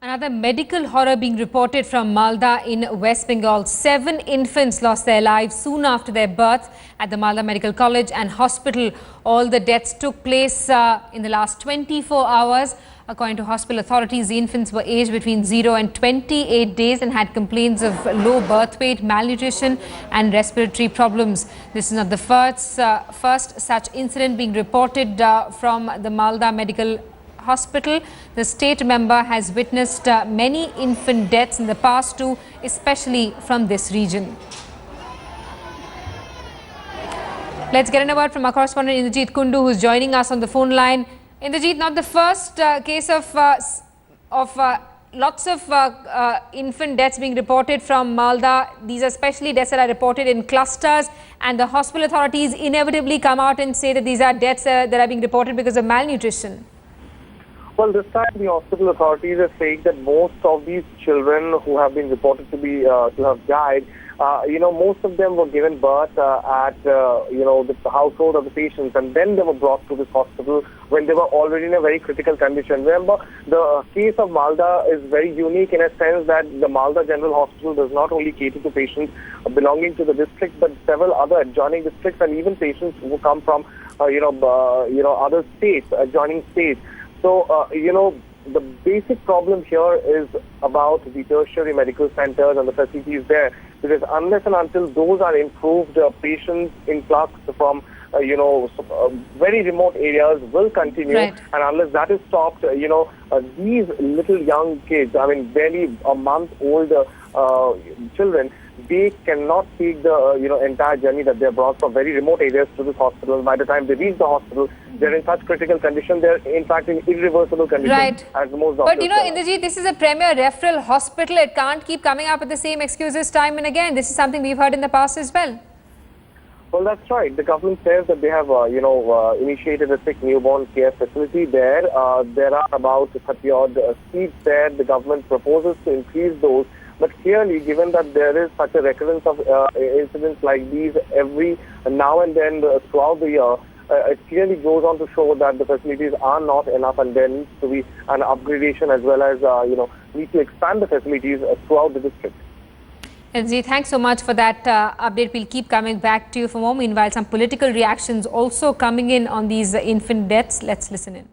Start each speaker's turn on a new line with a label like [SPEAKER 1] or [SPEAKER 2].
[SPEAKER 1] Another medical horror being reported from Malda in West Bengal. 7 infants lost their lives soon after their birth at the Malda Medical College and Hospital. All the deaths took place in the last 24 hours. According to hospital authorities, the infants were aged between 0 and 28 days and had complaints of low birth weight, malnutrition and respiratory problems. This is not the first such incident being reported from the Malda Medical Hospital. The state member has witnessed many infant deaths in the past too, especially from this region. Let's get an word from our correspondent Indrajit Kundu, who's joining us on the phone line. Indrajit, not the first case of lots of infant deaths being reported from Malda. These are especially deaths that are reported in clusters, and the hospital authorities inevitably come out and say that these are deaths that are being reported because of malnutrition.
[SPEAKER 2] Well, this time the hospital authorities are saying that most of these children who have been reported to have died, most of them were given birth at the household of the patients, and then they were brought to this hospital when they were already in a very critical condition. Remember, the case of Malda is very unique in a sense that the Malda General Hospital does not only cater to patients belonging to the district, but several other adjoining districts and even patients who come from other states, adjoining states. So, the basic problem here is about the tertiary medical centers and the facilities there, because unless and until those are improved, patients influx from, very remote areas will continue.
[SPEAKER 1] Right.
[SPEAKER 2] And unless that is stopped, these little young kids, I mean, barely a month old children, they cannot take the entire journey that they're brought from very remote areas to this hospital. By the time they reach the hospital, they're in such critical condition. They're in fact in irreversible condition.
[SPEAKER 1] Right.
[SPEAKER 2] As most doctors.
[SPEAKER 1] But Indrajit, this is a premier referral hospital. It can't keep coming up with the same excuses time and again. This is something we've heard in the past as well.
[SPEAKER 2] Well, that's right. The government says that they have, initiated a sick newborn care facility there. There are about 30-odd seats there. The government proposes to increase those. But clearly, given that there is such a recurrence of incidents like these every now and then throughout the year, it clearly goes on to show that the facilities are not enough, and there needs to be an upgradation as well as, need to expand the facilities throughout the district.
[SPEAKER 1] Indrajit, thanks so much for that update. We'll keep coming back to you for more. Meanwhile, some political reactions also coming in on these infant deaths. Let's listen in.